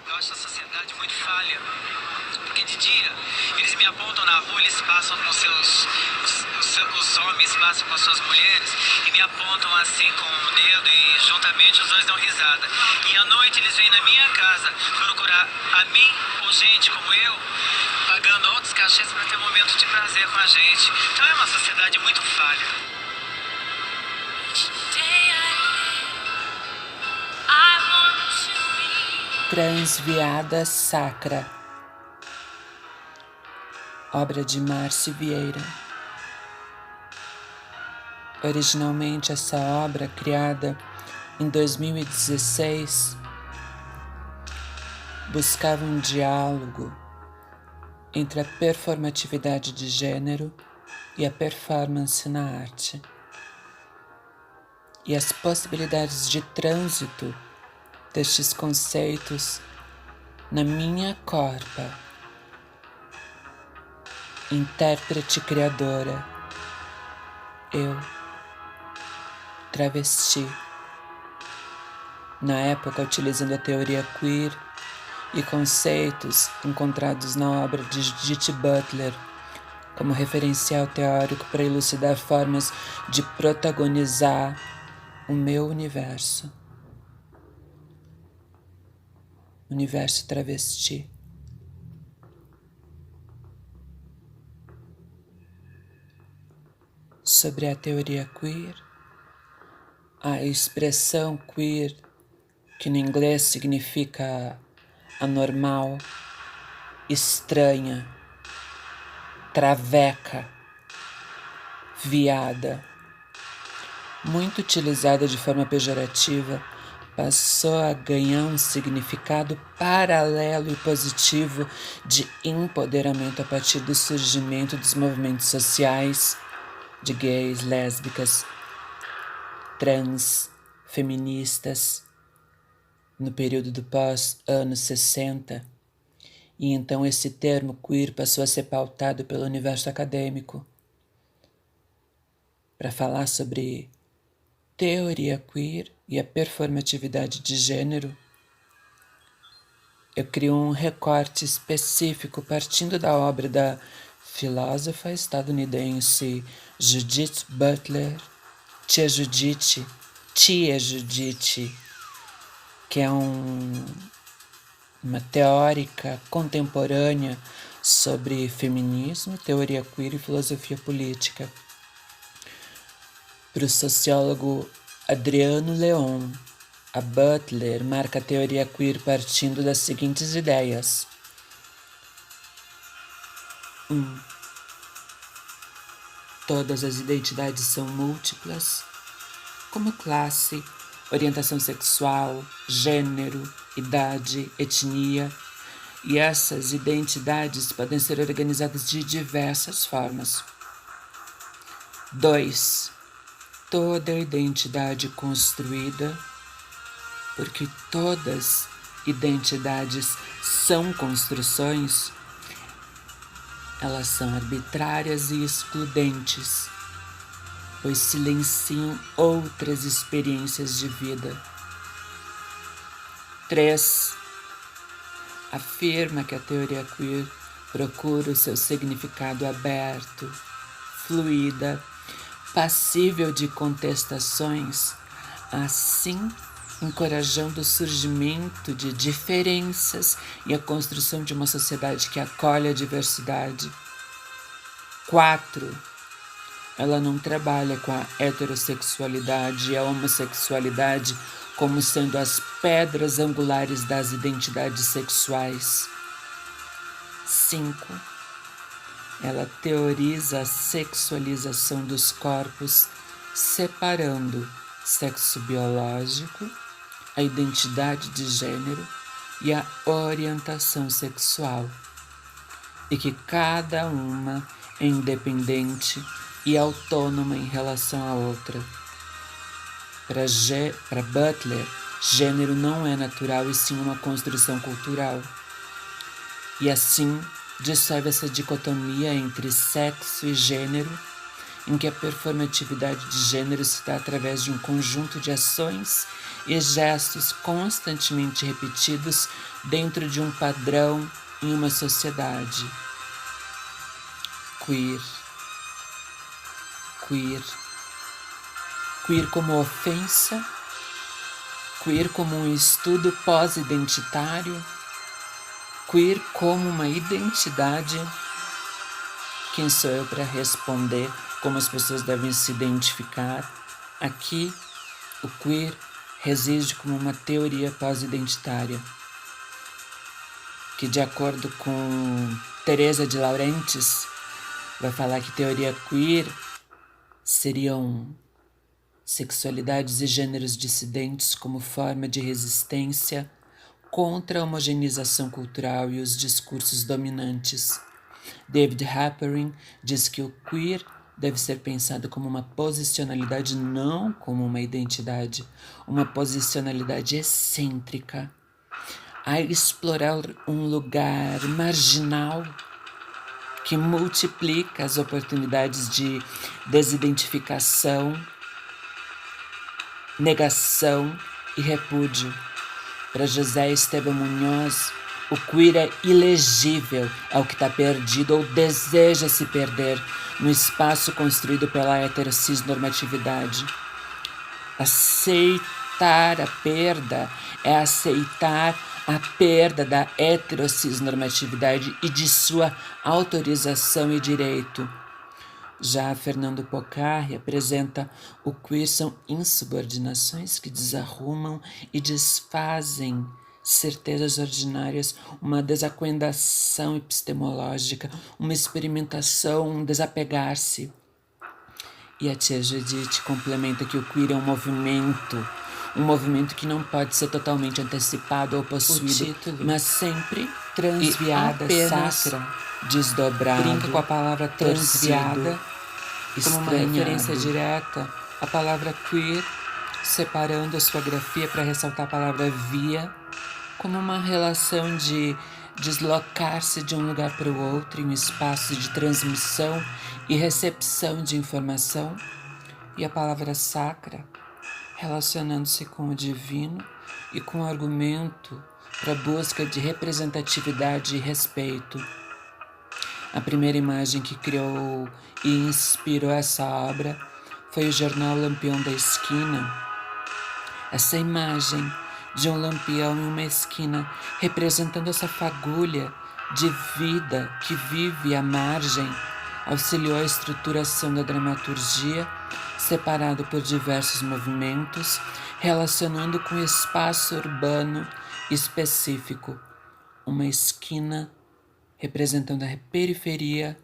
Eu acho a sociedade muito falha. Porque de dia, eles me apontam na rua, eles passam com os homens passam com as suas mulheres e me apontam assim com o dedo e juntamente os dois dão risada. E à noite eles vêm na minha casa procurar a mim ou gente como eu, pagando altos cachês para ter um momento de prazer com a gente. Então é uma sociedade muito falha. Transviada Sacra, obra de Márcio Vieira. Originalmente essa obra, criada em 2016, buscava um diálogo entre a performatividade de gênero e a performance na arte, e as possibilidades de trânsito destes conceitos na minha corpa, intérprete criadora, eu, travesti, na época utilizando a teoria queer e conceitos encontrados na obra de Judith Butler como referencial teórico para elucidar formas de protagonizar o meu universo travesti. Sobre a teoria queer, a expressão queer, que no inglês significa anormal, estranha, traveca, viada, muito utilizada de forma pejorativa, passou a ganhar um significado paralelo e positivo de empoderamento a partir do surgimento dos movimentos sociais de gays, lésbicas, trans, feministas, no período do pós-anos 60, e então esse termo queer passou a ser pautado pelo universo acadêmico para falar sobre teoria queer e a performatividade de gênero. Eu crio um recorte específico partindo da obra da filósofa estadunidense Judith Butler, Tia Judith, que é uma teórica contemporânea sobre feminismo, teoria queer e filosofia política. Para o sociólogo Adriano Leon, a Butler marca a teoria queer partindo das seguintes ideias. 1. Todas as identidades são múltiplas, como classe, orientação sexual, gênero, idade, etnia, e essas identidades podem ser organizadas de diversas formas. 2. Toda identidade construída, porque todas identidades são construções, elas são arbitrárias e excludentes, pois silenciam outras experiências de vida. 3. Afirma que a teoria queer procura o seu significado aberto, fluida, passível de contestações, assim encorajando o surgimento de diferenças e a construção de uma sociedade que acolhe a diversidade. 4. Ela não trabalha com a heterossexualidade e a homossexualidade como sendo as pedras angulares das identidades sexuais. 5. Ela teoriza a sexualização dos corpos, separando sexo biológico, a identidade de gênero e a orientação sexual, e que cada uma é independente e autônoma em relação à outra. Para Butler, gênero não é natural e sim uma construção cultural. E assim dissolve essa dicotomia entre sexo e gênero em que a performatividade de gênero se dá através de um conjunto de ações e gestos constantemente repetidos dentro de um padrão em uma sociedade. Queer. Queer. Queer como ofensa. Queer como um estudo pós-identitário. Queer como uma identidade. Quem sou eu para responder como as pessoas devem se identificar? Aqui, o queer reside como uma teoria pós-identitária, que, de acordo com Teresa de Laurentiis, vai falar que teoria queer seriam sexualidades e gêneros dissidentes como forma de resistência contra a homogeneização cultural e os discursos dominantes. David Halperin diz que o queer deve ser pensado como uma posicionalidade, não como uma identidade, uma posicionalidade excêntrica, a explorar um lugar marginal que multiplica as oportunidades de desidentificação, negação e repúdio. Para José Esteban Munhoz, o queer é ilegível ao que está perdido ou deseja se perder no espaço construído pela heterocisnormatividade. Aceitar a perda é aceitar a perda da heterocisnormatividade e de sua autorização e direito. Já Fernando Pocari apresenta o queer são insubordinações que desarrumam e desfazem certezas ordinárias, uma desacoendação epistemológica, uma experimentação, um desapegar-se. E a tia Judith complementa que o queer é um movimento que não pode ser totalmente antecipado ou possuído, mas sempre transviada, sacra, desdobrado. Brinca com a palavra transviada como uma referência direta à palavra queer, separando a sua grafia para ressaltar a palavra via como uma relação de deslocar-se de um lugar para o outro em um espaço de transmissão e recepção de informação, e a palavra sacra relacionando-se com o divino e com o argumento para a busca de representatividade e respeito. A primeira imagem que criou e inspirou essa obra foi o jornal Lampião da Esquina. Essa imagem de um lampião em uma esquina, representando essa fagulha de vida que vive à margem, auxiliou a estruturação da dramaturgia, separado por diversos movimentos, relacionando com o espaço urbano específico, uma esquina representando a periferia,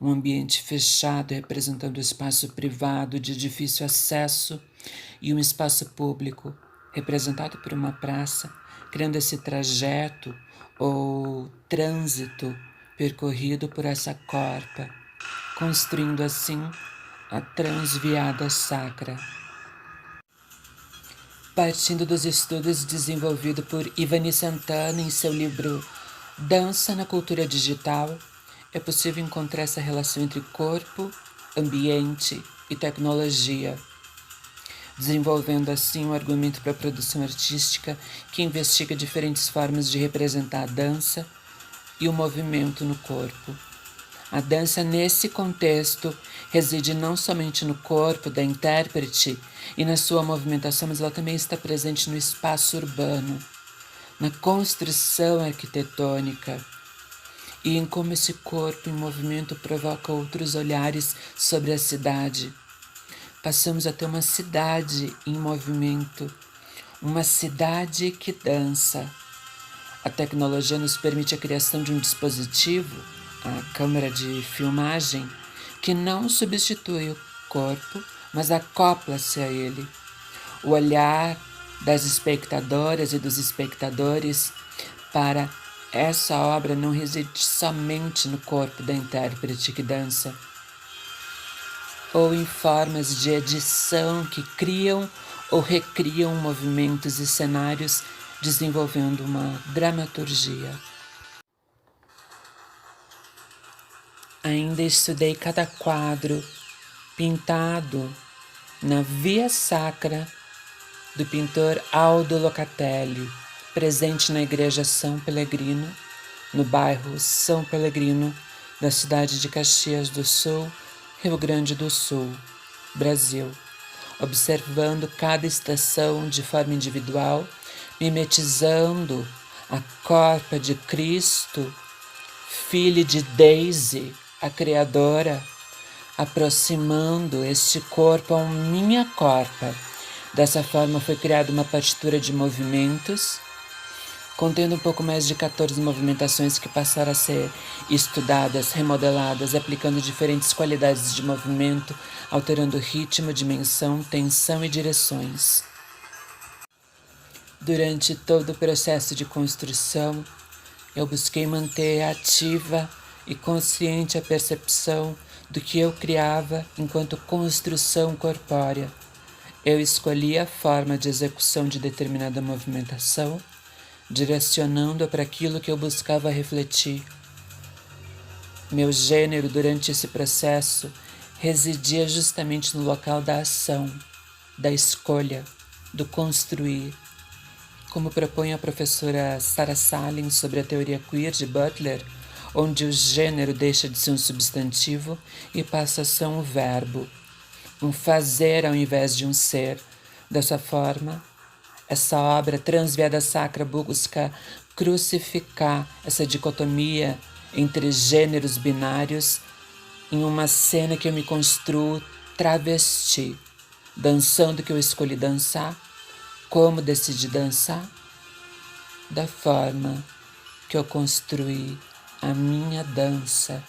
um ambiente fechado representando o espaço privado de difícil acesso e um espaço público representado por uma praça, criando esse trajeto ou trânsito percorrido por essa corpa, construindo assim a transviada sacra. Partindo dos estudos desenvolvidos por Ivani Santana em seu livro Dança na Cultura Digital, é possível encontrar essa relação entre corpo, ambiente e tecnologia, desenvolvendo assim um argumento para a produção artística que investiga diferentes formas de representar a dança e o movimento no corpo. A dança, nesse contexto, reside não somente no corpo da intérprete e na sua movimentação, mas ela também está presente no espaço urbano, na construção arquitetônica e em como esse corpo em movimento provoca outros olhares sobre a cidade. Passamos a ter uma cidade em movimento, uma cidade que dança. A tecnologia nos permite a criação de um dispositivo, a câmera de filmagem, que não substitui o corpo, mas acopla-se a ele. O olhar das espectadoras e dos espectadores para essa obra não reside somente no corpo da intérprete que dança, ou em formas de edição que criam ou recriam movimentos e cenários, desenvolvendo uma dramaturgia. Ainda estudei cada quadro pintado na Via Sacra do pintor Aldo Locatelli, presente na Igreja São Pellegrino, no bairro São Pellegrino, da cidade de Caxias do Sul, Rio Grande do Sul, Brasil, observando cada estação de forma individual, mimetizando a corpa de Cristo, filho de Daisy, a Criadora, aproximando este corpo à minha corpa. Dessa forma foi criada uma partitura de movimentos, contendo um pouco mais de 14 movimentações que passaram a ser estudadas, remodeladas, aplicando diferentes qualidades de movimento, alterando ritmo, dimensão, tensão e direções. Durante todo o processo de construção, eu busquei manter ativa e consciente a percepção do que eu criava enquanto construção corpórea. Eu escolhi a forma de execução de determinada movimentação, direcionando-a para aquilo que eu buscava refletir. Meu gênero durante esse processo residia justamente no local da ação, da escolha, do construir. Como propõe a professora Sarah Salin sobre a teoria queer de Butler, onde o gênero deixa de ser um substantivo e passa a ser um verbo, um fazer ao invés de um ser. Dessa forma, essa obra Transviada Sacra busca crucificar essa dicotomia entre gêneros binários em uma cena que eu me construo travesti, dançando o que eu escolhi dançar, como decidi dançar, da forma que eu construí a minha dança